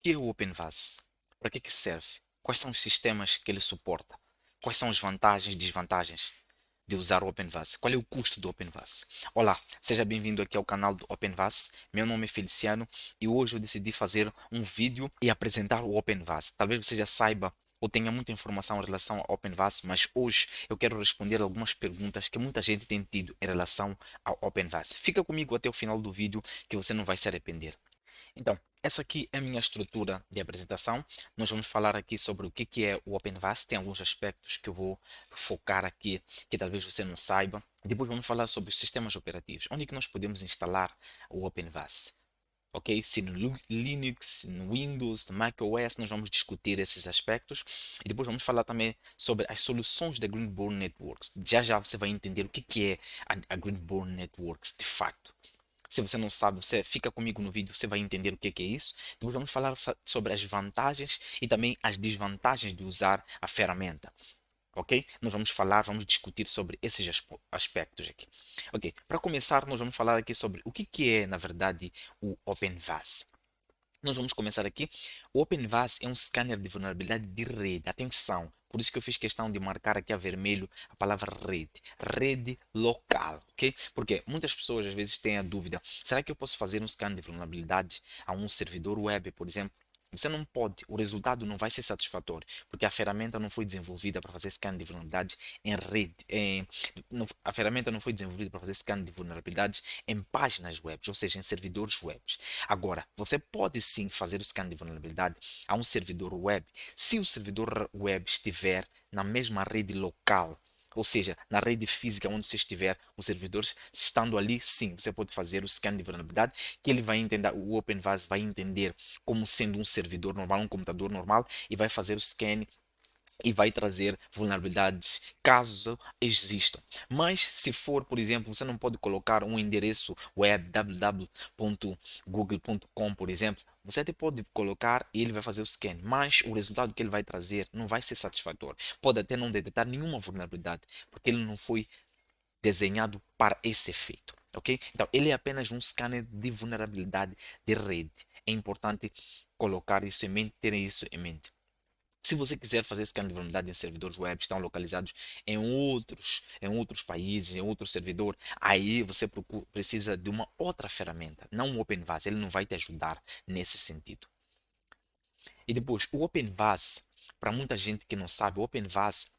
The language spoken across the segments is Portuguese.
Que é o OpenVAS? Para que serve? Quais são os sistemas que ele suporta? Quais são as vantagens e desvantagens de usar o OpenVAS? Qual é o custo do OpenVAS? Olá, seja bem-vindo aqui ao canal do OpenVAS. Meu nome é Feliciano e hoje eu decidi fazer um vídeo e apresentar o OpenVAS. Talvez você já saiba ou tenha muita informação em relação ao OpenVAS, mas hoje eu quero responder algumas perguntas que muita gente tem tido em relação ao OpenVAS. Fica comigo até o final do vídeo que você não vai se arrepender. Então, essa aqui é a minha estrutura de apresentação. Nós vamos falar aqui sobre o que é o OpenVAS. Tem alguns aspectos que eu vou focar aqui que talvez você não saiba. Depois vamos falar sobre os sistemas operativos. Onde é que nós podemos instalar o OpenVAS? Ok? Se no Linux, no Windows, no macOS, nós vamos discutir esses aspectos. E depois vamos falar também sobre as soluções da Greenborn Networks. Já já você vai entender o que é a Greenborn Networks de facto. Se você não sabe, você fica comigo no vídeo, você vai entender o que é isso. Depois vamos falar sobre as vantagens e também as desvantagens de usar a ferramenta. Ok? Nós vamos falar, vamos discutir sobre esses aspectos aqui. Ok, para começar, nós vamos falar aqui sobre o que é, na verdade, o OpenVAS. Nós vamos começar aqui. O OpenVAS é um scanner de vulnerabilidade de rede. Atenção, por isso que eu fiz questão de marcar aqui a vermelho a palavra rede. Rede local, ok? Porque muitas pessoas às vezes têm a dúvida: será que eu posso fazer um scan de vulnerabilidade a um servidor web, por exemplo? Você não pode, o resultado não vai ser satisfatório, porque a ferramenta não foi desenvolvida para fazer scan de vulnerabilidade em rede. A ferramenta não foi desenvolvida para fazer scan de vulnerabilidades em páginas web, ou seja, em servidores web. Agora, você pode sim fazer o scan de vulnerabilidade a um servidor web, se o servidor web estiver na mesma rede local. Ou seja, na rede física onde você estiver, os servidores estando ali, sim, você pode fazer o scan de vulnerabilidade, que ele vai entender, o OpenVAS vai entender como sendo um servidor normal, um computador normal, e vai fazer o scan e vai trazer vulnerabilidades caso existam. Mas se for, por exemplo, você não pode colocar um endereço web www.google.com, por exemplo, você até pode colocar e ele vai fazer o scan, mas o resultado que ele vai trazer não vai ser satisfatório. Pode até não detectar nenhuma vulnerabilidade, porque ele não foi desenhado para esse efeito. Ok? Então, ele é apenas um scanner de vulnerabilidade de rede. É importante colocar isso em mente, ter isso em mente. Se você quiser fazer scan de vulnerabilidade em servidores web que estão localizados em outros países, em outro servidor, aí você precisa de uma outra ferramenta, não o OpenVAS. Ele não vai te ajudar nesse sentido. E depois, o OpenVAS, para muita gente que não sabe, o OpenVAS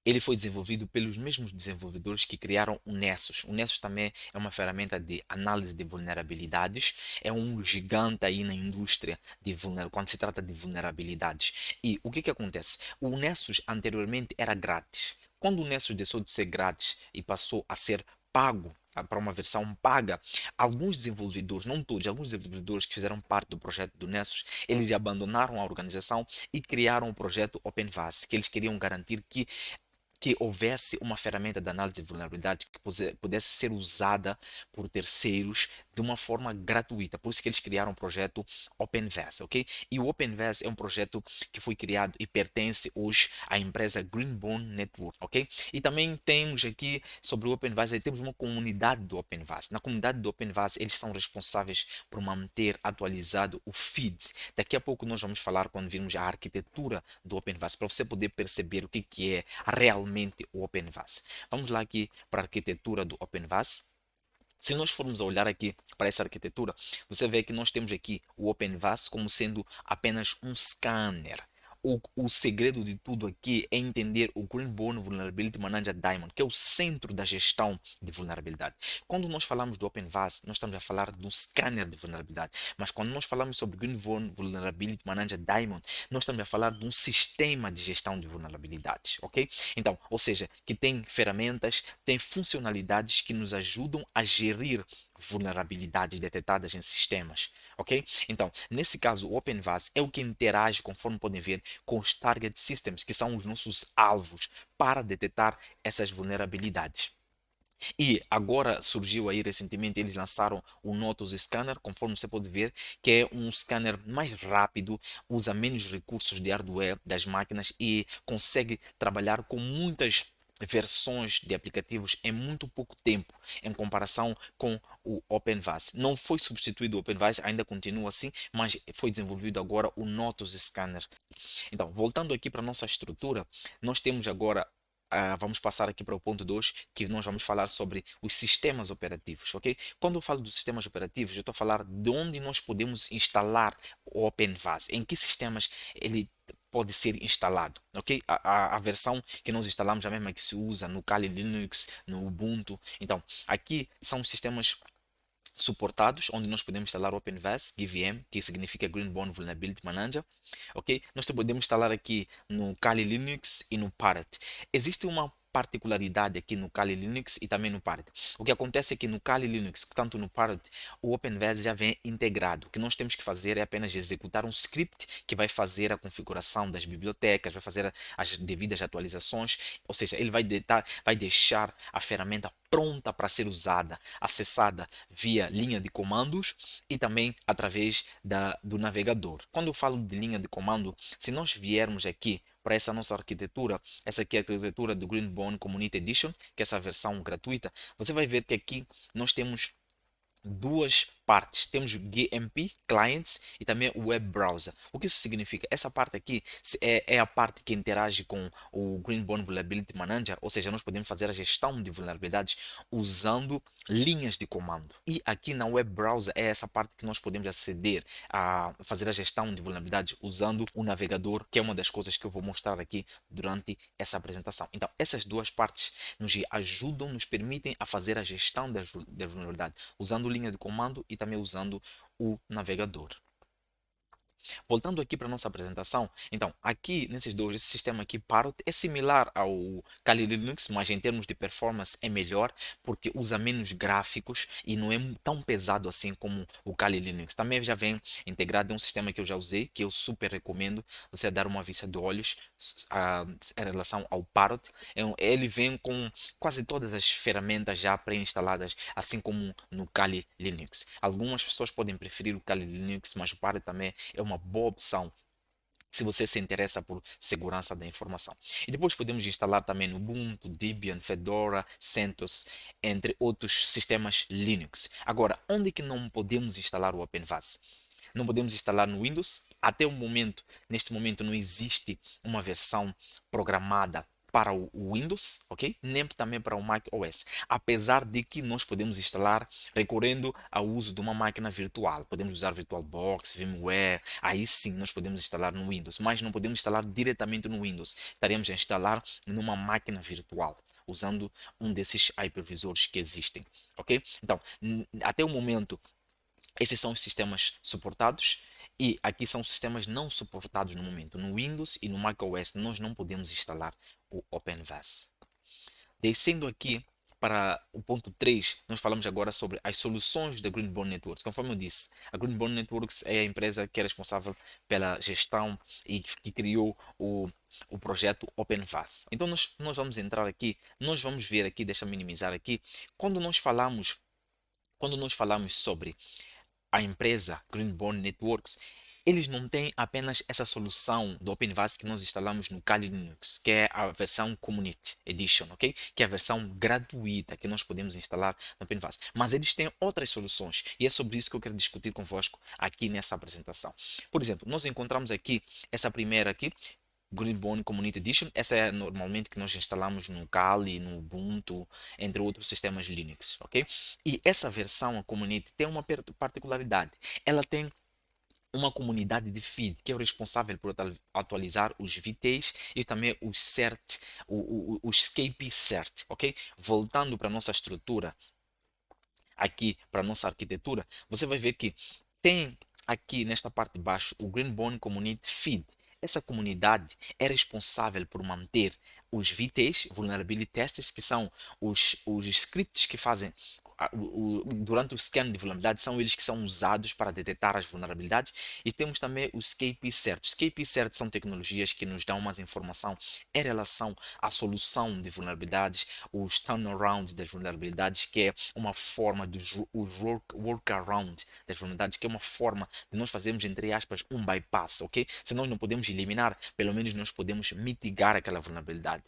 ele foi desenvolvido pelos mesmos desenvolvedores que criaram o Nessus. O Nessus também é uma ferramenta de análise de vulnerabilidades, é um gigante aí na indústria de quando se trata de vulnerabilidades. E o que acontece? O Nessus anteriormente era grátis. Quando o Nessus deixou de ser grátis e passou a ser pago, para uma versão paga, alguns desenvolvedores, não todos, alguns desenvolvedores que fizeram parte do projeto do Nessus, eles abandonaram a organização e criaram o projeto OpenVAS, que eles queriam garantir que houvesse uma ferramenta de análise de vulnerabilidade que pudesse ser usada por terceiros de uma forma gratuita. Por isso que eles criaram o projeto OpenVAS, ok? E o OpenVAS é um projeto que foi criado e pertence hoje à empresa Greenborn Network, ok? E também temos aqui sobre o OpenVAS, aí temos uma comunidade do OpenVAS. Na comunidade do OpenVAS, eles são responsáveis por manter atualizado o feed. Daqui a pouco nós vamos falar quando virmos a arquitetura do OpenVAS, para você poder perceber o que é realmente o OpenVAS. Vamos lá aqui para a arquitetura do OpenVAS. Se nós formos a olhar aqui para essa arquitetura, você vê que nós temos aqui o OpenVAS como sendo apenas um scanner. O segredo de tudo aqui é entender o Greenborn Vulnerability Manager Daemon, que é o centro da gestão de vulnerabilidade. Quando nós falamos do OpenVAS, nós estamos a falar do scanner de vulnerabilidade. Mas quando nós falamos sobre Greenborn Vulnerability Manager Daemon, nós estamos a falar de um sistema de gestão de vulnerabilidades, ok? Então, ou seja, que tem ferramentas, tem funcionalidades que nos ajudam a gerir vulnerabilidades detectadas em sistemas, ok? Então, nesse caso, o OpenVAS é o que interage, conforme podem ver, com os Target Systems, que são os nossos alvos para detectar essas vulnerabilidades. E agora surgiu aí recentemente, eles lançaram o Notus Scanner, conforme você pode ver, que é um scanner mais rápido, usa menos recursos de hardware das máquinas e consegue trabalhar com muitas versões de aplicativos em muito pouco tempo em comparação com o OpenVAS. Não foi substituído o OpenVAS, ainda continua assim, mas foi desenvolvido agora o Notus Scanner. Então, voltando aqui para a nossa estrutura, nós temos agora, vamos passar aqui para o ponto 2, que nós vamos falar sobre os sistemas operativos, ok? Quando eu falo dos sistemas operativos, eu estou a falar de onde nós podemos instalar o OpenVAS, em que sistemas ele pode ser instalado, ok? A versão que nós instalamos, a mesma que se usa no Kali Linux, no Ubuntu. Então, aqui são os sistemas suportados, onde nós podemos instalar o OpenVAS, GVM, que significa Greenbone Vulnerability Manager, ok? Nós podemos instalar aqui no Kali Linux e no Parrot. Existe uma particularidade aqui no Kali Linux e também no Parrot. O que acontece é que no Kali Linux, tanto no Parrot, o OpenVAS já vem integrado. O que nós temos que fazer é apenas executar um script que vai fazer a configuração das bibliotecas, vai fazer as devidas atualizações, ou seja, ele vai deixar a ferramenta pronta para ser usada, acessada via linha de comandos e também através do navegador. Quando eu falo de linha de comando, se nós viermos aqui para essa nossa arquitetura, essa aqui é a arquitetura do Greenbone Community Edition, que é essa versão gratuita, você vai ver que aqui nós temos duas partes. Temos o GMP Clients e também o Web Browser. O que isso significa? Essa parte aqui é a parte que interage com o Greenbone Vulnerability Manager, ou seja, nós podemos fazer a gestão de vulnerabilidades usando linhas de comando. E aqui na Web Browser é essa parte que nós podemos aceder a fazer a gestão de vulnerabilidades usando o navegador, que é uma das coisas que eu vou mostrar aqui durante essa apresentação. Então, essas duas partes nos ajudam, nos permitem a fazer a gestão da vulnerabilidade usando linha de comando e também usando o navegador. Voltando aqui para a nossa apresentação, então, aqui nesses dois, esse sistema aqui Parrot é similar ao Kali Linux, mas em termos de performance é melhor, porque usa menos gráficos e não é tão pesado assim como o Kali Linux. Também já vem integrado em um sistema que eu já usei, que eu super recomendo você dar uma vista de olhos em relação ao Parrot. Ele vem com quase todas as ferramentas já pré-instaladas, assim como no Kali Linux. Algumas pessoas podem preferir o Kali Linux, mas o Parrot também é uma boa opção se você se interessa por segurança da informação. E depois podemos instalar também no Ubuntu, Debian, Fedora, CentOS, entre outros sistemas Linux. Agora, onde que não podemos instalar o OpenVAS? Não podemos instalar no Windows. Até o momento, neste momento, não existe uma versão programada para o Windows, ok? Nem também para o Mac OS. Apesar de que nós podemos instalar recorrendo ao uso de uma máquina virtual. Podemos usar VirtualBox, VMware, aí sim nós podemos instalar no Windows, mas não podemos instalar diretamente no Windows. Estaremos a instalar numa máquina virtual, usando um desses hypervisores que existem, ok? Então, até o momento, esses são os sistemas suportados e aqui são os sistemas não suportados no momento. No Windows e no macOS nós não podemos instalar o OpenVAS. Descendo aqui para o ponto 3, nós falamos agora sobre as soluções da Greenbone Networks. Conforme eu disse, a Greenbone Networks é a empresa que é responsável pela gestão e que criou o projeto OpenVAS. Então nós vamos entrar aqui, nós vamos ver aqui, deixa eu minimizar aqui, quando nós falamos, quando nós falamos sobre a empresa Greenbone Networks, eles não têm apenas essa solução do OpenVAS que nós instalamos no Kali Linux, que é a versão Community Edition, ok? Que é a versão gratuita que nós podemos instalar no OpenVAS. Mas eles têm outras soluções e é sobre isso que eu quero discutir convosco aqui nessa apresentação. Por exemplo, nós encontramos aqui essa primeira aqui, Greenbone Community Edition. Essa é normalmente que nós instalamos no Kali, no Ubuntu, entre outros sistemas Linux, ok? E essa versão, a Community, tem uma particularidade. Ela tem uma comunidade de feed que é o responsável por atualizar os VTs e também os CERT, os KP CERT, ok? Voltando para a nossa estrutura, aqui para a nossa arquitetura, você vai ver que tem aqui nesta parte de baixo o Greenbone Community Feed. Essa comunidade é responsável por manter os VTs, Vulnerability Tests, que são os scripts que fazem durante o scan de vulnerabilidade, são eles que são usados para detectar as vulnerabilidades, e temos também os KP certs. Os KP certs são tecnologias que nos dão mais informação em relação à solução de vulnerabilidades, os turnarounds das vulnerabilidades, que é uma forma dos workaround das vulnerabilidades, que é uma forma de nós fazermos, entre aspas, um bypass, ok? Se nós não podemos eliminar, pelo menos nós podemos mitigar aquela vulnerabilidade.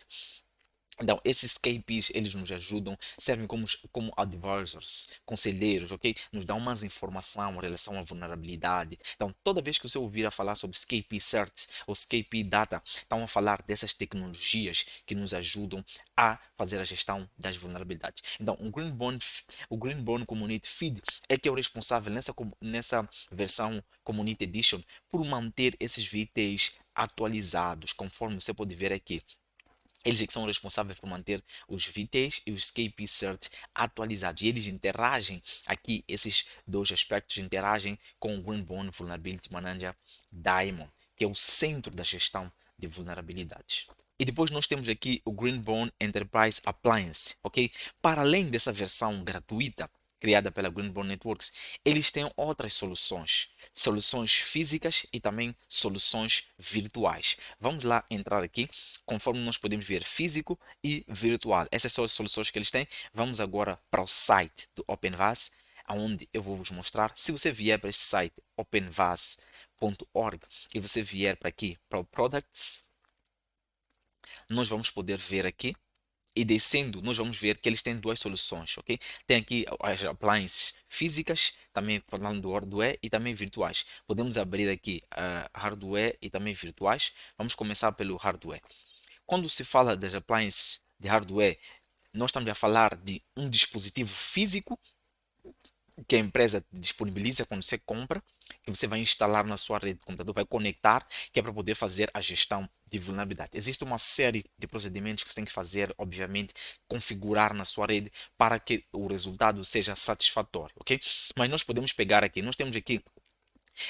Então, esses KPIs, eles nos ajudam, servem como advisors, conselheiros, ok? Nos dão mais informação em relação à vulnerabilidade. Então, toda vez que você ouvir a falar sobre KP Certs ou KP Data, estão a falar dessas tecnologias que nos ajudam a fazer a gestão das vulnerabilidades. Então, o Greenbone Community Feed é que é o responsável nessa versão Community Edition por manter esses VTs atualizados, conforme você pode ver aqui. Eles é que são responsáveis por manter os VTs e os KP Cert atualizados. E eles interagem aqui, esses dois aspectos interagem com o Greenbone Vulnerability Manager Daemon, que é o centro da gestão de vulnerabilidades. E depois nós temos aqui o Greenbone Enterprise Appliance, ok? Para além dessa versão gratuita, criada pela Greenbone Networks, eles têm outras soluções, soluções físicas e também soluções virtuais. Vamos lá entrar aqui, conforme nós podemos ver físico e virtual. Essas são as soluções que eles têm. Vamos agora para o site do OpenVAS, onde eu vou vos mostrar. Se você vier para este site openvas.org e você vier para aqui para o Products, nós vamos poder ver aqui e descendo, nós vamos ver que eles têm duas soluções, ok? Tem aqui as appliances físicas, também falando do hardware e também virtuais. Podemos abrir aqui hardware e também virtuais. Vamos começar pelo hardware. Quando se fala das appliances de hardware, nós estamos a falar de um dispositivo físico que a empresa disponibiliza quando você compra, que você vai instalar na sua rede de computador, vai conectar, que é para poder fazer a gestão de vulnerabilidade. Existe uma série de procedimentos que você tem que fazer, obviamente, configurar na sua rede para que o resultado seja satisfatório, ok? Mas nós podemos pegar aqui, nós temos aqui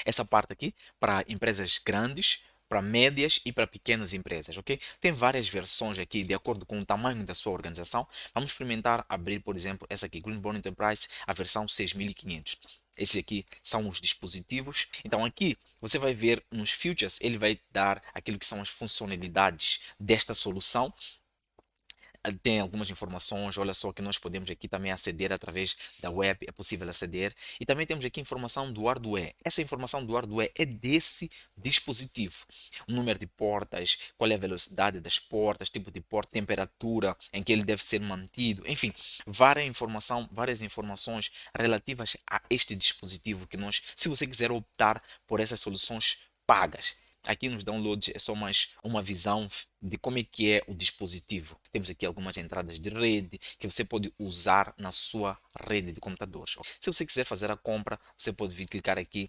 essa parte aqui para empresas grandes, para médias e para pequenas empresas, ok? Tem várias versões aqui de acordo com o tamanho da sua organização. Vamos experimentar abrir, por exemplo, essa aqui, Greenbone Enterprise, a versão 6500. Esses aqui são os dispositivos. Então aqui você vai ver nos features, ele vai dar aquilo que são as funcionalidades desta solução. Tem algumas informações, olha só que nós podemos aqui também aceder através da web, é possível aceder. E também temos aqui informação do hardware. Essa informação do hardware é desse dispositivo. O número de portas, qual é a velocidade das portas, tipo de porta, temperatura em que ele deve ser mantido, enfim, várias informações relativas a este dispositivo que nós, se você quiser optar por essas soluções pagas. Aqui nos downloads é só mais uma visão de como é que é o dispositivo. Temos aqui algumas entradas de rede que você pode usar na sua rede de computadores. Se você quiser fazer a compra, você pode vir clicar aqui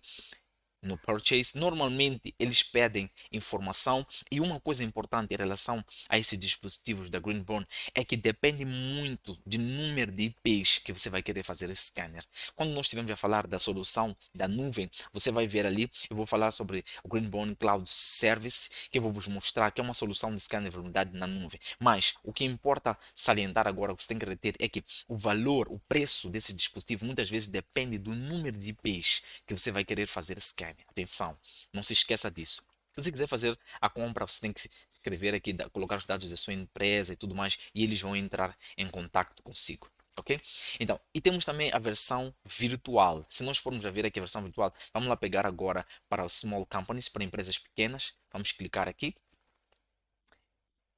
no Purchase. Normalmente eles pedem informação e uma coisa importante em relação a esses dispositivos da Greenbone é que depende muito do número de IPs que você vai querer fazer esse scanner. Quando nós estivermos a falar da solução da nuvem, você vai ver ali, eu vou falar sobre o Greenbone Cloud Service, que eu vou vos mostrar que é uma solução de scanner de vulnerabilidade na nuvem. Mas o que importa salientar agora, o que você tem que reter é que o valor, o preço desse dispositivo muitas vezes depende do número de IPs que você vai querer fazer scan. Atenção, não se esqueça disso. Se você quiser fazer a compra, você tem que escrever aqui, colocar os dados da sua empresa e tudo mais, e eles vão entrar em contato consigo. Ok? Então, e temos também a versão virtual. Se nós formos a ver aqui a versão virtual, vamos lá pegar agora para os small companies, para empresas pequenas. Vamos clicar aqui.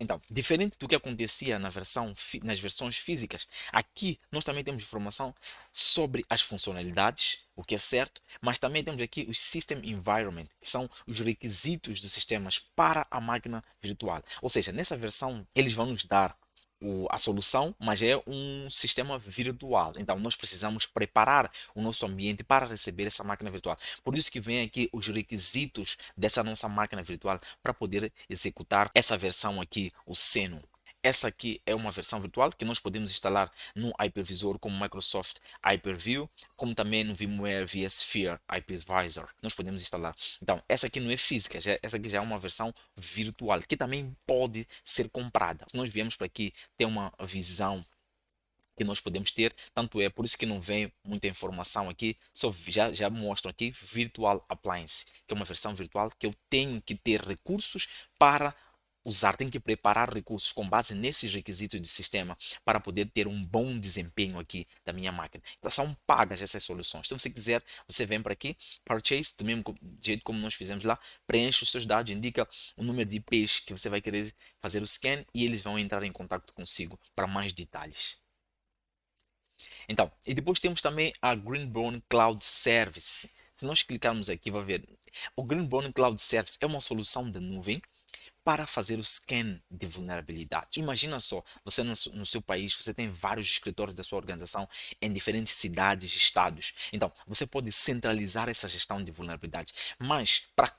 Então, diferente do que acontecia nas versões físicas, aqui nós também temos informação sobre as funcionalidades, o que é certo, mas também temos aqui os System Environment, que são os requisitos dos sistemas para a máquina virtual. Ou seja, nessa versão eles vão nos dar a solução, mas é um sistema virtual. Então, nós precisamos preparar o nosso ambiente para receber essa máquina virtual. Por isso que vem aqui os requisitos dessa nossa máquina virtual para poder executar essa versão aqui, o Seno. Essa aqui é uma versão virtual que nós podemos instalar no Hypervisor como Microsoft Hyper-V, como também no VMware vSphere Hypervisor. Nós podemos instalar. Então, essa aqui não é física, essa aqui já é uma versão virtual, que também pode ser comprada. Se nós viemos para aqui, tem uma visão que nós podemos ter, tanto é por isso que não vem muita informação aqui, só já mostram aqui Virtual Appliance, que é uma versão virtual que eu tenho que ter recursos para usar, tem que preparar recursos com base nesses requisitos de sistema para poder ter um bom desempenho aqui da minha máquina. Então são pagas essas soluções. Se você quiser, você vem para aqui, Purchase, do mesmo jeito como nós fizemos lá, preenche os seus dados, indica o número de IPs que você vai querer fazer o scan e eles vão entrar em contato consigo para mais detalhes. Então, e depois temos também a Greenbone Cloud Service. Se nós clicarmos aqui, vai ver, o Greenbone Cloud Service é uma solução de nuvem para fazer o scan de vulnerabilidade. Imagina só, você no seu país, você tem vários escritórios da sua organização em diferentes cidades e estados. Então, você pode centralizar essa gestão de vulnerabilidade. Mas, para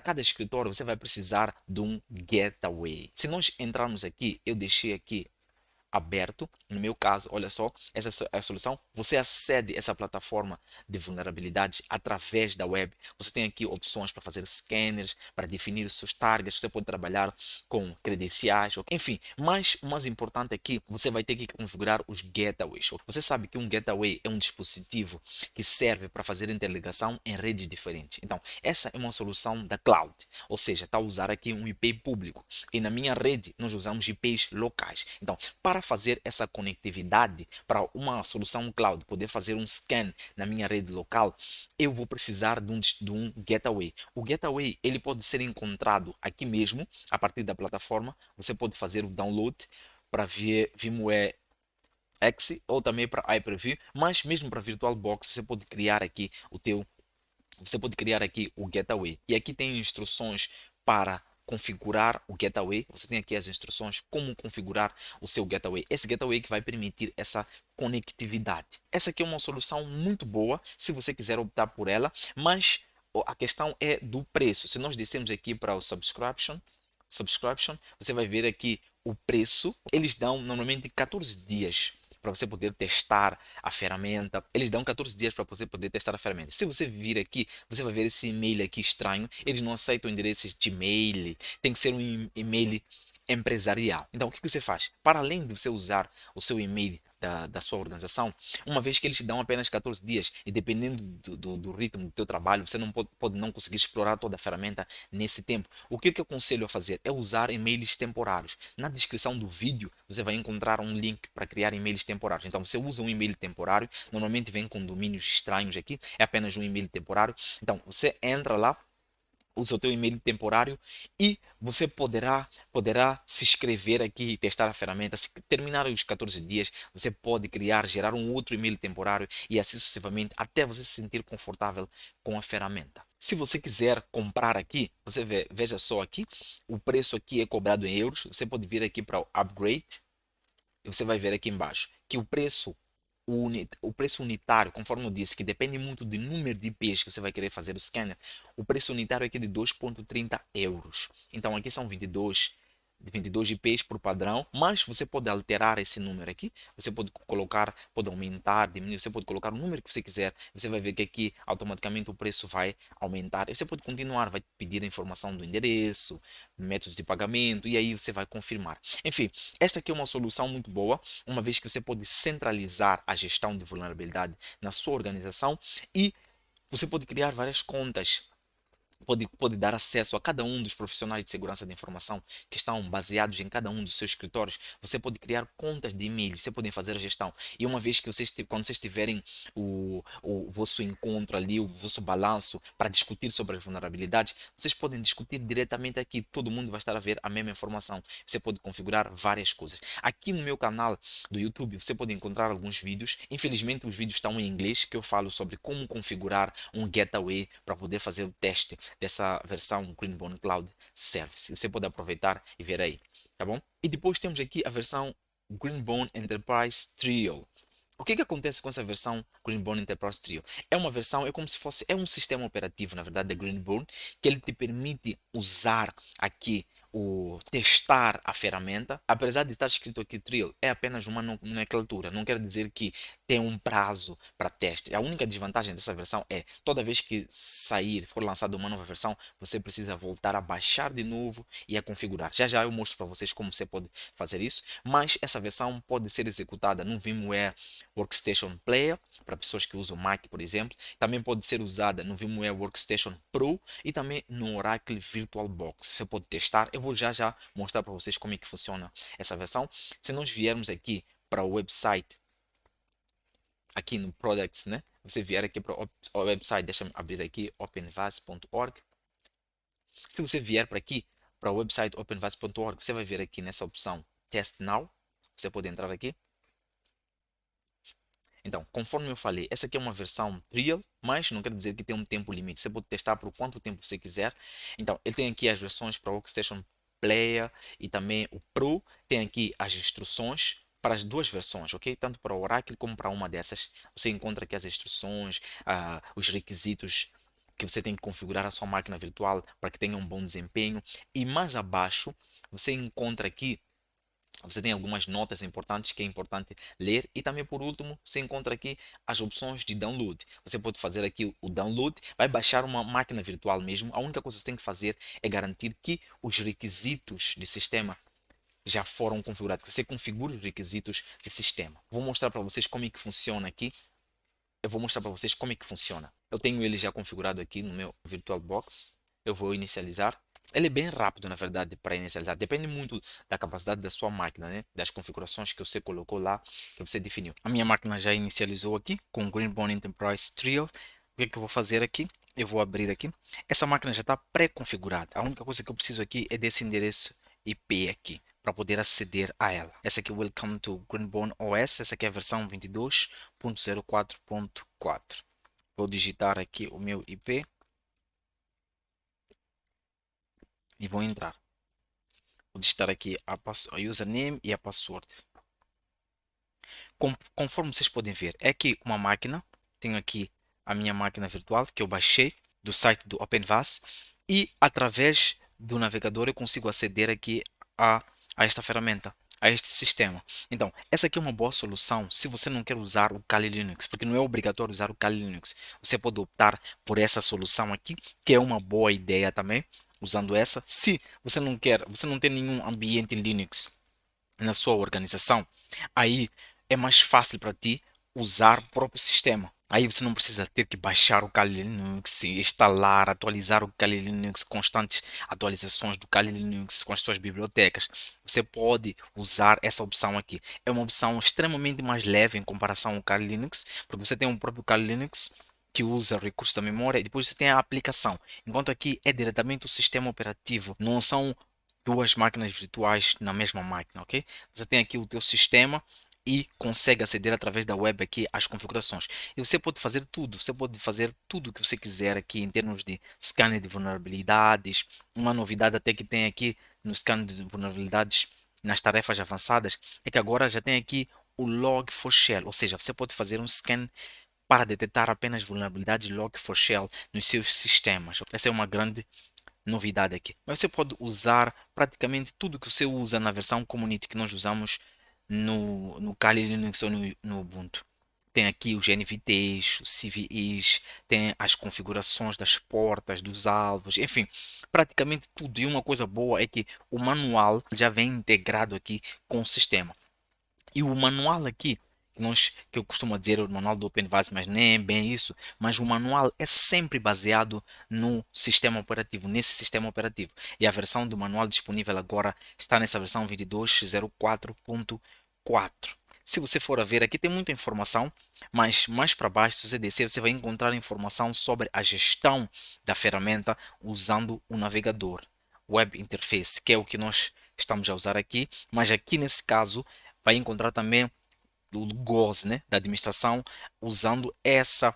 cada escritório, você vai precisar de um gateway. Se nós entrarmos aqui, eu deixei aqui aberto. No meu caso, olha só, essa é a solução. Você acede a essa plataforma de vulnerabilidades através da web. Você tem aqui opções para fazer scanners, para definir os seus targets. Você pode trabalhar com credenciais, enfim. Mas o mais importante aqui, você vai ter que configurar os gateways. Você sabe que um gateway é um dispositivo que serve para fazer interligação em redes diferentes. Então, essa é uma solução da cloud, ou seja, está a usar aqui um IP público. E na minha rede, nós usamos IPs locais. Então, para fazer essa conectividade para uma solução cloud, poder fazer um scan na minha rede local, eu vou precisar de um gateway. O gateway ele pode ser encontrado aqui mesmo, a partir da plataforma. Você pode fazer o download para VMware X ou também para Hyper-V, mas mesmo para VirtualBox você pode criar aqui o gateway. E aqui tem instruções para configurar o gateway. Você tem aqui as instruções como configurar o seu gateway. Esse gateway que vai permitir essa conectividade. Essa aqui é uma solução muito boa se você quiser optar por ela, mas a questão é do preço. Se nós descermos aqui para o subscription, você vai ver aqui o preço. Eles dão normalmente 14 dias para você poder testar a ferramenta. Eles dão 14 dias para você poder testar a ferramenta. Se você vir aqui, você vai ver esse e-mail aqui estranho. Eles não aceitam endereços de e-mail. Tem que ser um e-mail empresarial. Então, o que você faz? Para além de você usar o seu e-mail da sua organização, uma vez que eles te dão apenas 14 dias e dependendo do ritmo do teu trabalho, você não pode não conseguir explorar toda a ferramenta nesse tempo. O que eu aconselho a fazer é usar e-mails temporários. Na descrição do vídeo, você vai encontrar um link para criar e-mails temporários. Então, você usa um e-mail temporário, normalmente vem com domínios estranhos aqui, é apenas um e-mail temporário. Então, você entra lá, usa o teu e-mail temporário e você poderá se inscrever aqui e testar a ferramenta. Se terminar os 14 dias, você pode gerar um outro e-mail temporário e assim sucessivamente até você se sentir confortável com a ferramenta. Se você quiser comprar aqui, veja só aqui, o preço aqui é cobrado em euros. Você pode vir aqui para o Upgrade e você vai ver aqui embaixo que o preço unitário, conforme eu disse, que depende muito do número de IPs que você vai querer fazer o scanner, o preço unitário aqui é de 2,30 euros. Então aqui são 22 IPs por padrão, mas você pode alterar esse número aqui, você pode colocar, pode aumentar, diminuir, você pode colocar o número que você quiser, você vai ver que aqui automaticamente o preço vai aumentar, e você pode continuar, vai pedir a informação do endereço, métodos de pagamento, e aí você vai confirmar. Enfim, esta aqui é uma solução muito boa, uma vez que você pode centralizar a gestão de vulnerabilidade na sua organização e você pode criar várias contas, pode dar acesso a cada um dos profissionais de segurança da informação que estão baseados em cada um dos seus escritórios. Você pode criar contas de e-mails, você pode fazer a gestão. E uma vez que quando vocês tiverem o vosso encontro ali, o vosso balanço para discutir sobre as vulnerabilidades, vocês podem discutir diretamente aqui. Todo mundo vai estar a ver a mesma informação. Você pode configurar várias coisas. Aqui no meu canal do YouTube, você pode encontrar alguns vídeos. Infelizmente, os vídeos estão em inglês, que eu falo sobre como configurar um gateway para poder fazer o teste dessa versão Greenbone Cloud Service. Você pode aproveitar e ver aí, tá bom? E depois temos aqui a versão Greenbone Enterprise Trio. O que acontece com essa versão Greenbone Enterprise Trio? É uma versão, é como se fosse, é um sistema operativo, na verdade, da Greenbone, que ele te permite usar aqui o testar a ferramenta. Apesar de estar escrito aqui Trio, é apenas uma nomenclatura. Não quer dizer que tem um prazo para teste. A única desvantagem dessa versão é toda vez que sair, for lançada uma nova versão, você precisa voltar a baixar de novo e a configurar. Já já eu mostro para vocês como você pode fazer isso, mas essa versão pode ser executada no VMware Workstation Player para pessoas que usam Mac, por exemplo. Também pode ser usada no VMware Workstation Pro e também no Oracle VirtualBox. Você pode testar. Eu vou já já mostrar para vocês como é que funciona essa versão. Se nós viermos aqui para o website, aqui no Products, né? Você vier aqui para o website, deixa eu abrir aqui, openvas.org. Se você vier para aqui, para o website openvas.org, você vai ver aqui nessa opção Test Now. Você pode entrar aqui. Então, conforme eu falei, essa aqui é uma versão trial, mas não quer dizer que tem um tempo limite. Você pode testar por quanto tempo você quiser. Então, ele tem aqui as versões para o Workstation Player e também o Pro. Tem aqui as instruções para as duas versões, ok? Tanto para o Oracle como para uma dessas. Você encontra aqui as instruções, os requisitos que você tem que configurar a sua máquina virtual para que tenha um bom desempenho. E mais abaixo, você encontra aqui, você tem algumas notas importantes que é importante ler e também por último você encontra aqui as opções de download. Você pode fazer aqui o download, vai baixar uma máquina virtual mesmo. A única coisa que você tem que fazer é garantir que os requisitos de sistema já foram configurados, que você configure os requisitos de sistema. Vou mostrar para vocês como é que funciona aqui. Eu vou mostrar para vocês como é que funciona. Eu tenho ele já configurado aqui no meu VirtualBox. Eu vou inicializar. Ele é bem rápido, na verdade, para inicializar. Depende muito da capacidade da sua máquina, né? Das configurações que você colocou lá, que você definiu. A minha máquina já inicializou aqui com o Greenbone Enterprise Trio. O que é que eu vou fazer aqui? Eu vou abrir aqui. Essa máquina já está pré-configurada. A única coisa que eu preciso aqui é desse endereço IP aqui para poder aceder a ela. Essa aqui é Welcome to Greenbone OS. Essa aqui é a versão 22.04.4. Vou digitar aqui o meu IP e vou entrar. Vou digitar aqui a username e a password. Conforme vocês podem ver, é aqui uma máquina. Tenho aqui a minha máquina virtual que eu baixei do site do OpenVAS e através do navegador eu consigo aceder aqui a, a esta ferramenta, a este sistema. Então, essa aqui é uma boa solução se você não quer usar o Kali Linux, porque não é obrigatório usar o Kali Linux. Você pode optar por essa solução aqui, que é uma boa ideia também, usando essa. Se você não quer, você não tem nenhum ambiente Linux na sua organização, aí é mais fácil para ti usar o próprio sistema. Aí você não precisa ter que baixar o Kali Linux, instalar, atualizar o Kali Linux, constantes atualizações do Kali Linux com as suas bibliotecas. Você pode usar essa opção aqui. É uma opção extremamente mais leve em comparação ao Kali Linux, porque você tem o próprio Kali Linux que usa recursos da memória e depois você tem a aplicação. Enquanto aqui é diretamente o sistema operativo, não são duas máquinas virtuais na mesma máquina, ok? Você tem aqui o teu sistema e consegue aceder através da web aqui às configurações. E você pode fazer tudo, você pode fazer tudo o que você quiser aqui em termos de scanner de vulnerabilidades. Uma novidade até que tem aqui no scanner de vulnerabilidades nas tarefas avançadas é que agora já tem aqui o Log4Shell, ou seja, você pode fazer um scan para detectar apenas vulnerabilidades Log4Shell nos seus sistemas. Essa é uma grande novidade aqui. Mas você pode usar praticamente tudo que você usa na versão Community que nós usamos no Kali Linux ou no Ubuntu. Tem aqui os NVTs, os CVEs, tem as configurações das portas, dos alvos, enfim, praticamente tudo. E uma coisa boa é que o manual já vem integrado aqui com o sistema. E o manual aqui, que eu costumo dizer o manual do OpenVAS, mas nem é bem isso, mas o manual é sempre baseado no sistema operativo, nesse sistema operativo. E a versão do manual disponível agora está nessa versão 22.04.4. Se você for a ver aqui tem muita informação, mas mais para baixo, se você descer, você vai encontrar informação sobre a gestão da ferramenta usando o navegador, Web Interface, que é o que nós estamos a usar aqui, mas aqui nesse caso vai encontrar também o GOS, né, da administração, usando essa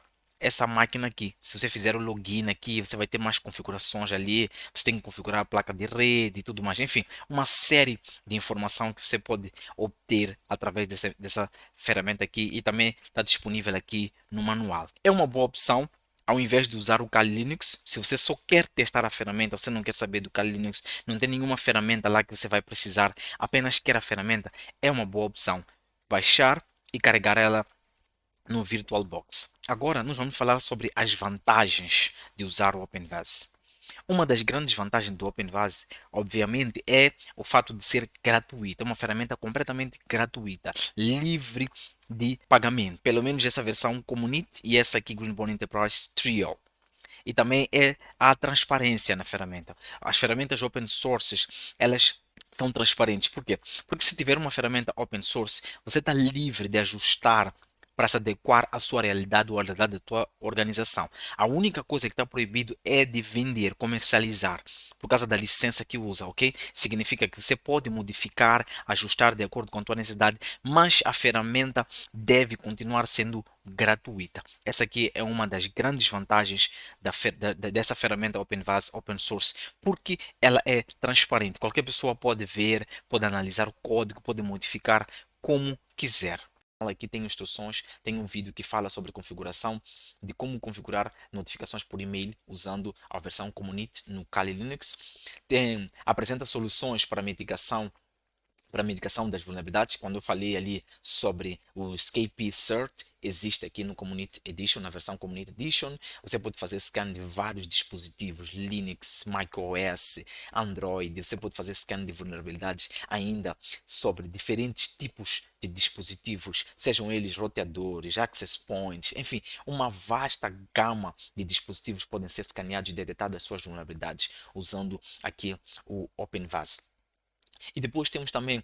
máquina aqui. Se você fizer o login aqui, você vai ter mais configurações ali. Você tem que configurar a placa de rede e tudo mais. Enfim, uma série de informação que você pode obter através dessa ferramenta aqui e também está disponível aqui no manual. É uma boa opção. Ao invés de usar o Kali Linux, se você só quer testar a ferramenta, você não quer saber do Kali Linux, não tem nenhuma ferramenta lá que você vai precisar, apenas quer a ferramenta, é uma boa opção baixar e carregar ela no VirtualBox. Agora nós vamos falar sobre as vantagens de usar o OpenVAS. Uma das grandes vantagens do OpenVAS, obviamente, é o fato de ser gratuito. É uma ferramenta completamente gratuita, livre de pagamento. Pelo menos essa versão Community e essa aqui Greenbone Enterprise Trio. E também é a transparência na ferramenta. As ferramentas open source, elas são transparentes. Por quê? Porque se tiver uma ferramenta open source, você está livre de ajustar para se adequar à sua realidade ou à realidade da tua organização. A única coisa que está proibido é de vender, comercializar, por causa da licença que usa, ok? Significa que você pode modificar, ajustar de acordo com a tua necessidade, mas a ferramenta deve continuar sendo gratuita. Essa aqui é uma das grandes vantagens dessa ferramenta OpenVAS Open Source, porque ela é transparente. Qualquer pessoa pode ver, pode analisar o código, pode modificar como quiser. Aqui tem instruções, tem um vídeo que fala sobre configuração, de como configurar notificações por e-mail usando a versão Community no Kali Linux. Apresenta soluções para mitigação das vulnerabilidades. Quando eu falei ali sobre o Escape Cert, existe aqui no Community Edition, na versão Community Edition. Você pode fazer scan de vários dispositivos, Linux, macOS, Android. Você pode fazer scan de vulnerabilidades ainda sobre diferentes tipos de dispositivos, sejam eles roteadores, access points, enfim, uma vasta gama de dispositivos podem ser escaneados e detectados as suas vulnerabilidades usando aqui o OpenVAS. E depois temos também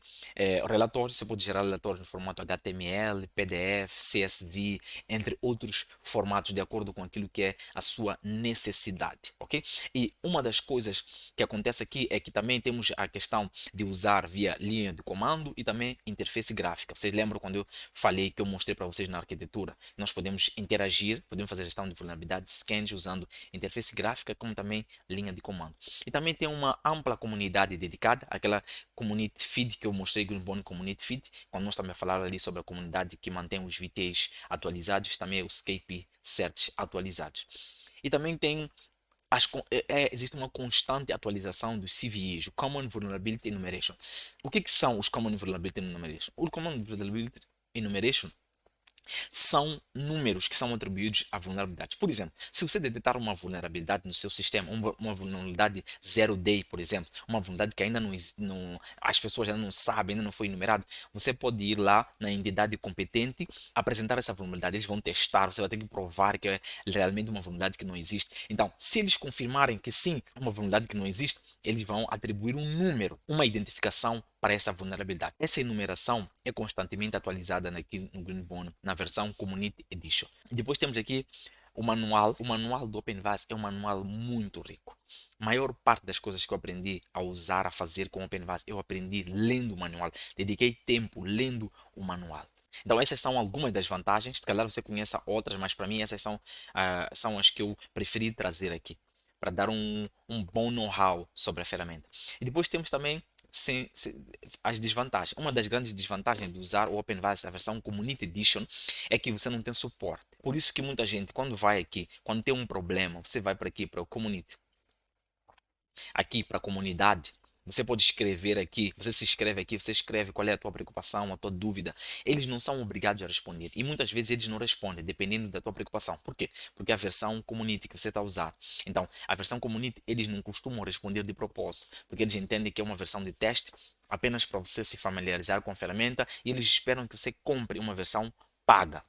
relatórios, você pode gerar relatórios no formato HTML, PDF, CSV, entre outros formatos de acordo com aquilo que é a sua necessidade, ok? E uma das coisas que acontece aqui é que também temos a questão de usar via linha de comando e também interface gráfica. Vocês lembram quando eu falei que eu mostrei para vocês na arquitetura? Nós podemos interagir, podemos fazer gestão de vulnerabilidades, scans usando interface gráfica como também linha de comando. E também tem uma ampla comunidade dedicada àquela Community Feed que eu mostrei, Greenbone Community Feed, quando nós também falar ali sobre a comunidade que mantém os VTs atualizados, também os KP certs atualizados. E também tem existe uma constante atualização dos CVEs, o Common Vulnerability Enumeration. O que são os Common Vulnerability Enumeration? O Common Vulnerability Enumeration são números que são atribuídos a vulnerabilidades. Por exemplo, se você detectar uma vulnerabilidade no seu sistema, uma vulnerabilidade zero day, por exemplo, uma vulnerabilidade que ainda não, as pessoas ainda não sabem, ainda não foi enumerado, você pode ir lá na entidade competente, apresentar essa vulnerabilidade, eles vão testar, você vai ter que provar que é realmente uma vulnerabilidade que não existe. Então, se eles confirmarem que sim, é uma vulnerabilidade que não existe, eles vão atribuir um número, uma identificação para essa vulnerabilidade. Essa enumeração é constantemente atualizada aqui no Greenbone, na versão Community Edition. Depois temos aqui o manual do OpenVAS é um manual muito rico. A maior parte das coisas que eu aprendi a usar, a fazer com o OpenVAS, eu aprendi lendo o manual. Dediquei tempo lendo o manual. Então essas são algumas das vantagens, se calhar você conheça outras, mas para mim essas são as que eu preferi trazer aqui, para dar um bom know-how sobre a ferramenta. E depois temos também as desvantagens. Uma das grandes desvantagens de usar o OpenVAS, a versão Community Edition, é que você não tem suporte. Por isso que muita gente, quando vai aqui, quando tem um problema, você vai para aqui, para o Community, aqui para a comunidade. Você pode escrever aqui, você se inscreve aqui, você escreve qual é a tua preocupação, a tua dúvida. Eles não são obrigados a responder. E muitas vezes eles não respondem, dependendo da tua preocupação. Por quê? Porque a versão community que você está a usar. Então, a versão community, eles não costumam responder de propósito. Porque eles entendem que é uma versão de teste, apenas para você se familiarizar com a ferramenta. E eles esperam que você compre uma versão paga.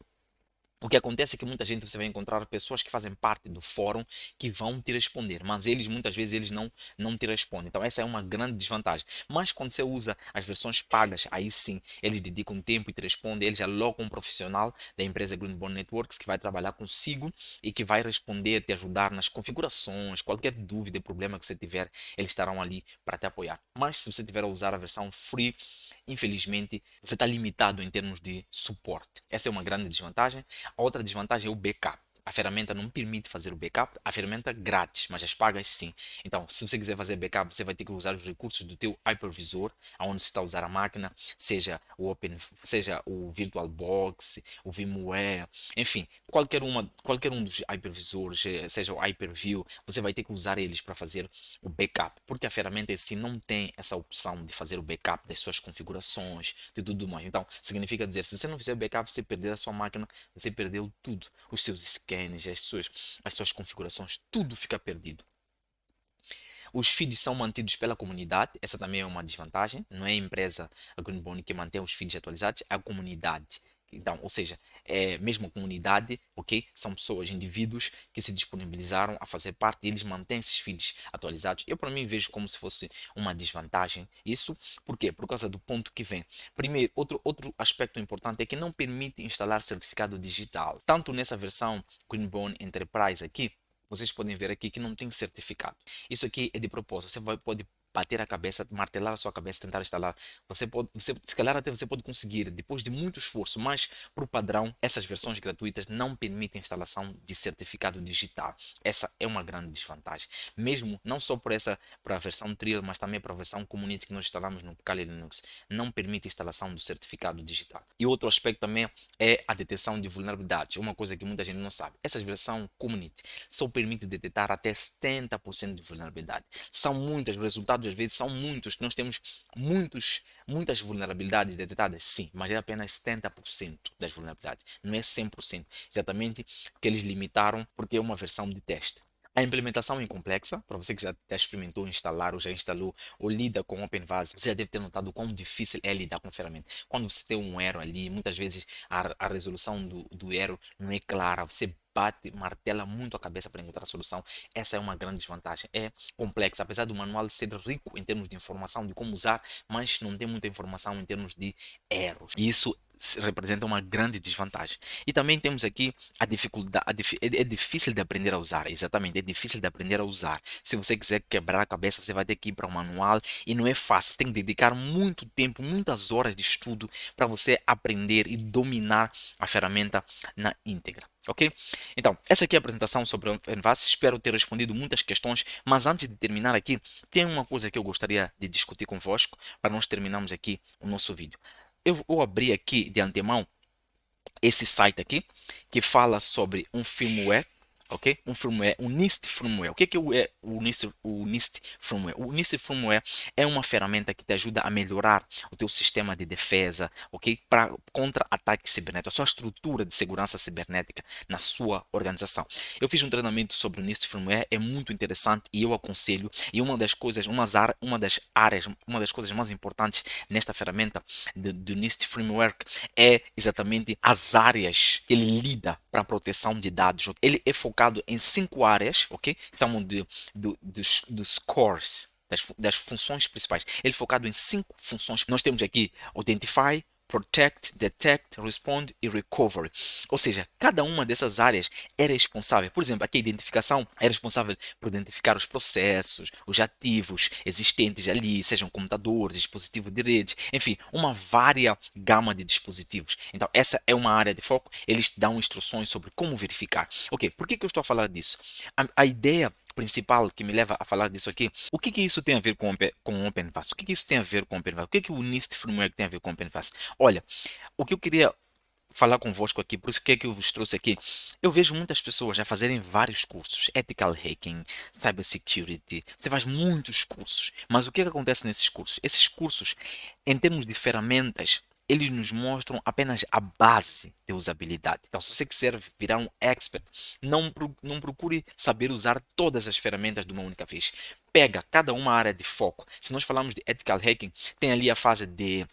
O que acontece é que muita gente você vai encontrar pessoas que fazem parte do fórum que vão te responder, mas eles muitas vezes eles não te respondem. Então essa é uma grande desvantagem. Mas quando você usa as versões pagas, aí sim, eles dedicam tempo e te respondem, eles alocam um profissional da empresa Greenbone Networks que vai trabalhar consigo e que vai responder, te ajudar nas configurações, qualquer dúvida e problema que você tiver, eles estarão ali para te apoiar. Mas se você tiver a usar a versão free, infelizmente, você está limitado em termos de suporte. Essa é uma grande desvantagem. A outra desvantagem é o backup. a ferramenta não permite fazer o backup, a ferramenta é grátis, mas as pagas sim. Então, se você quiser fazer backup, você vai ter que usar os recursos do teu hypervisor, aonde você está a usar a máquina, seja o VirtualBox, o VMware, enfim, qualquer um dos hypervisores, seja o Hyper-V, você vai ter que usar eles para fazer o backup, porque a ferramenta em si não tem essa opção de fazer o backup das suas configurações, de tudo mais. Então, significa dizer, se você não fizer backup, você perder a sua máquina, você perdeu tudo, os seus scans, as suas configurações, tudo fica perdido. Os feeds são mantidos pela comunidade, essa também é uma desvantagem. Não é a empresa, a Greenbone, que mantém os feeds atualizados, é a comunidade. Então, ou seja, é mesmo a comunidade, ok? São pessoas, indivíduos que se disponibilizaram a fazer parte e eles mantêm esses feeds atualizados. Eu, para mim, vejo como se fosse uma desvantagem. Isso, por quê? Por causa do ponto que vem. Primeiro, outro aspecto importante é que não permite instalar certificado digital. Tanto nessa versão Greenbone Enterprise aqui, vocês podem ver aqui que não tem certificado. Isso aqui é de propósito. Pode bater a cabeça, martelar a sua cabeça, tentar instalar. Se calhar até você pode conseguir depois de muito esforço, mas para o padrão, essas versões gratuitas não permitem instalação de certificado digital. Essa é uma grande desvantagem. Mesmo não só para a versão Trial, mas também para a versão Community que nós instalamos no Kali Linux, não permite instalação do certificado digital. E outro aspecto também é a detecção de vulnerabilidades, uma coisa que muita gente não sabe. Essa versão Community só permite detectar até 70% de vulnerabilidade. São muitas, os resultados às vezes são muitos, que nós temos muitas vulnerabilidades detectadas, sim, mas é apenas 70% das vulnerabilidades, não é 100%. Exatamente porque eles limitaram, porque é uma versão de teste. A implementação é complexa, para você que já experimentou instalar ou já instalou ou lida com OpenVAS, você já deve ter notado quão difícil é lidar com a ferramenta. Quando você tem um erro ali, muitas vezes a resolução do erro não é clara, você bate, martela muito a cabeça para encontrar a solução. Essa é uma grande desvantagem. É complexa, apesar do manual ser rico em termos de informação de como usar, mas não tem muita informação em termos de erros. E isso representa uma grande desvantagem. E também temos aqui a dificuldade, é difícil de aprender a usar, exatamente, é difícil de aprender a usar. Se você quiser quebrar a cabeça, você vai ter que ir para o manual e não é fácil, você tem que dedicar muito tempo, muitas horas de estudo para você aprender e dominar a ferramenta na íntegra. Ok? Então, essa aqui é a apresentação sobre o OpenVAS. Espero ter respondido muitas questões, mas antes de terminar aqui, tem uma coisa que eu gostaria de discutir convosco para nós terminarmos aqui o nosso vídeo. Eu vou abrir aqui de antemão esse site aqui que fala sobre um firmware, ok? Um firmware, um NIST firmware. O que é o NIST firmware? O NIST firmware é uma ferramenta que te ajuda a melhorar o teu sistema de defesa, ok? Para contra ataque cibernético, a sua estrutura de segurança cibernética na sua organização. Eu fiz um treinamento sobre o NIST firmware, é muito interessante e eu aconselho. E uma das coisas mais importantes nesta ferramenta do NIST framework é exatamente as áreas que ele lida para a proteção de dados. Ele é focado em 5 áreas, ok? Que chamam dos cores, das funções principais. Ele é focado em 5 funções. Nós temos aqui Identify, Protect, Detect, Respond e Recovery. Ou seja, cada uma dessas áreas é responsável. Por exemplo, aqui a identificação é responsável por identificar os processos, os ativos existentes ali, sejam computadores, dispositivos de rede, enfim, uma vária gama de dispositivos. Então, essa é uma área de foco. Eles dão instruções sobre como verificar. Ok, por que eu estou a falar disso? A ideia principal que me leva a falar disso aqui, o que isso tem a ver com o OpenVAS? O que isso tem a ver com o OpenVAS? O que o NIST Framework tem a ver com o OpenVAS? Olha, o que eu queria falar convosco aqui, por isso que eu vos trouxe aqui, eu vejo muitas pessoas já fazerem vários cursos, Ethical Hacking, Cybersecurity, você faz muitos cursos, mas o que acontece nesses cursos? Esses cursos, em termos de ferramentas, eles nos mostram apenas a base de usabilidade. Então, se você quiser virar um expert, não procure saber usar todas as ferramentas de uma única vez. Pega cada uma área de foco. Se nós falamos de Ethical Hacking, tem ali a fase de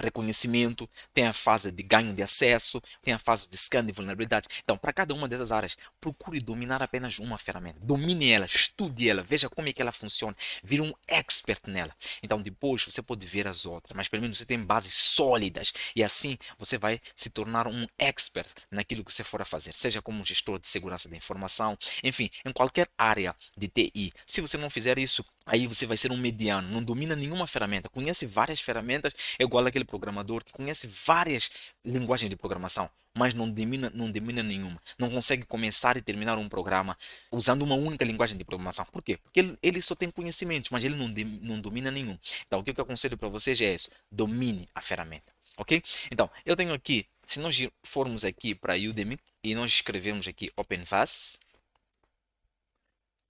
reconhecimento, tem a fase de ganho de acesso, tem a fase de scan de vulnerabilidade. Então, para cada uma dessas áreas, procure dominar apenas uma ferramenta. Domine ela, estude ela, veja como é que ela funciona, vire um expert nela. Então, depois você pode ver as outras, mas pelo menos você tem bases sólidas e assim você vai se tornar um expert naquilo que você for a fazer, seja como gestor de segurança da informação, enfim, em qualquer área de TI. Se você não fizer isso, aí você vai ser um mediano, não domina nenhuma ferramenta, conhece várias ferramentas, é igual aquele programador que conhece várias linguagens de programação, mas não domina nenhuma. Não consegue começar e terminar um programa usando uma única linguagem de programação. Por quê? Porque ele só tem conhecimentos, mas ele não domina nenhum. Então, o que eu aconselho para vocês é isso: domine a ferramenta. Ok? Então, eu tenho aqui, se nós formos aqui para Udemy e nós escrevermos aqui OpenVAS,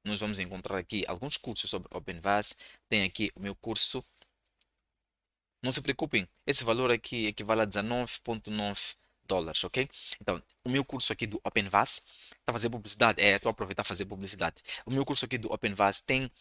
nós vamos encontrar aqui alguns cursos sobre OpenVAS. Tem aqui o meu curso. Não se preocupem, esse valor aqui equivale a 19,9 dólares, ok? Então, o meu curso aqui do OpenVAS, está a fazer publicidade? Estou a aproveitar para fazer publicidade. O meu curso aqui do OpenVAS tem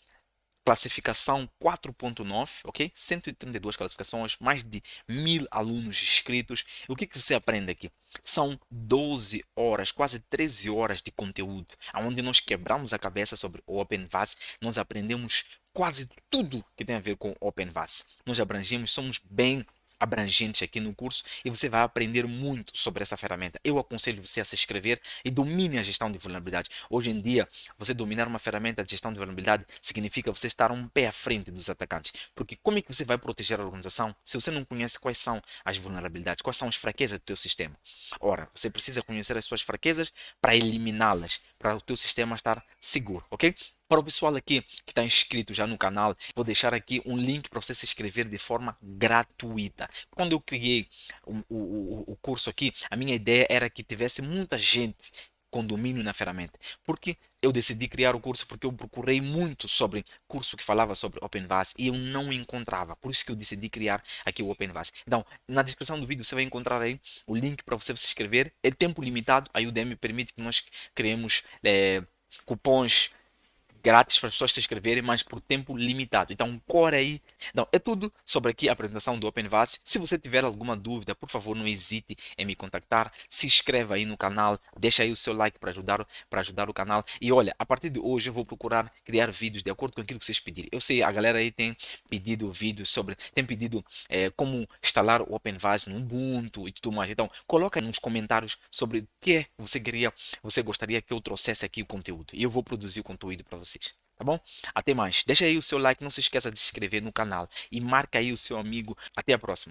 classificação 4,9, ok? 132 classificações, mais de 1.000 alunos inscritos. O que você aprende aqui? São 12 horas, quase 13 horas de conteúdo, onde nós quebramos a cabeça sobre o OpenVAS, nós aprendemos quase tudo que tem a ver com OpenVAS. Nós abrangemos, somos bem abrangentes aqui no curso e você vai aprender muito sobre essa ferramenta. Eu aconselho você a se inscrever e domine a gestão de vulnerabilidade. Hoje em dia, você dominar uma ferramenta de gestão de vulnerabilidade significa você estar um pé à frente dos atacantes. Porque como é que você vai proteger a organização se você não conhece quais são as vulnerabilidades, quais são as fraquezas do teu sistema? Ora, você precisa conhecer as suas fraquezas para eliminá-las, para o teu sistema estar seguro, ok? Para o pessoal aqui que está inscrito já no canal, vou deixar aqui um link para você se inscrever de forma gratuita. Quando eu criei o curso aqui, a minha ideia era que tivesse muita gente com domínio na ferramenta. Porque eu decidi criar o curso porque eu procurei muito sobre curso que falava sobre OpenVAS e eu não encontrava. Por isso que eu decidi criar aqui o OpenVAS. Então, na descrição do vídeo você vai encontrar aí o link para você se inscrever. É tempo limitado. A Udemy permite que nós criemos cupons grátis para as pessoas se inscreverem, mas por tempo limitado. Então, corre aí. Não, é tudo sobre aqui a apresentação do OpenVAS. Se você tiver alguma dúvida, por favor, não hesite em me contactar. Se inscreva aí no canal, deixa aí o seu like para ajudar o canal. E olha, a partir de hoje eu vou procurar criar vídeos de acordo com aquilo que vocês pedirem. Eu sei, a galera aí tem pedido vídeos tem pedido como instalar o OpenVAS no Ubuntu e tudo mais. Então, coloca nos comentários sobre o que você gostaria que eu trouxesse aqui o conteúdo. E eu vou produzir o conteúdo para vocês. Tá bom? Até mais. Deixa aí o seu like, não se esqueça de se inscrever no canal e marca aí o seu amigo. Até a próxima.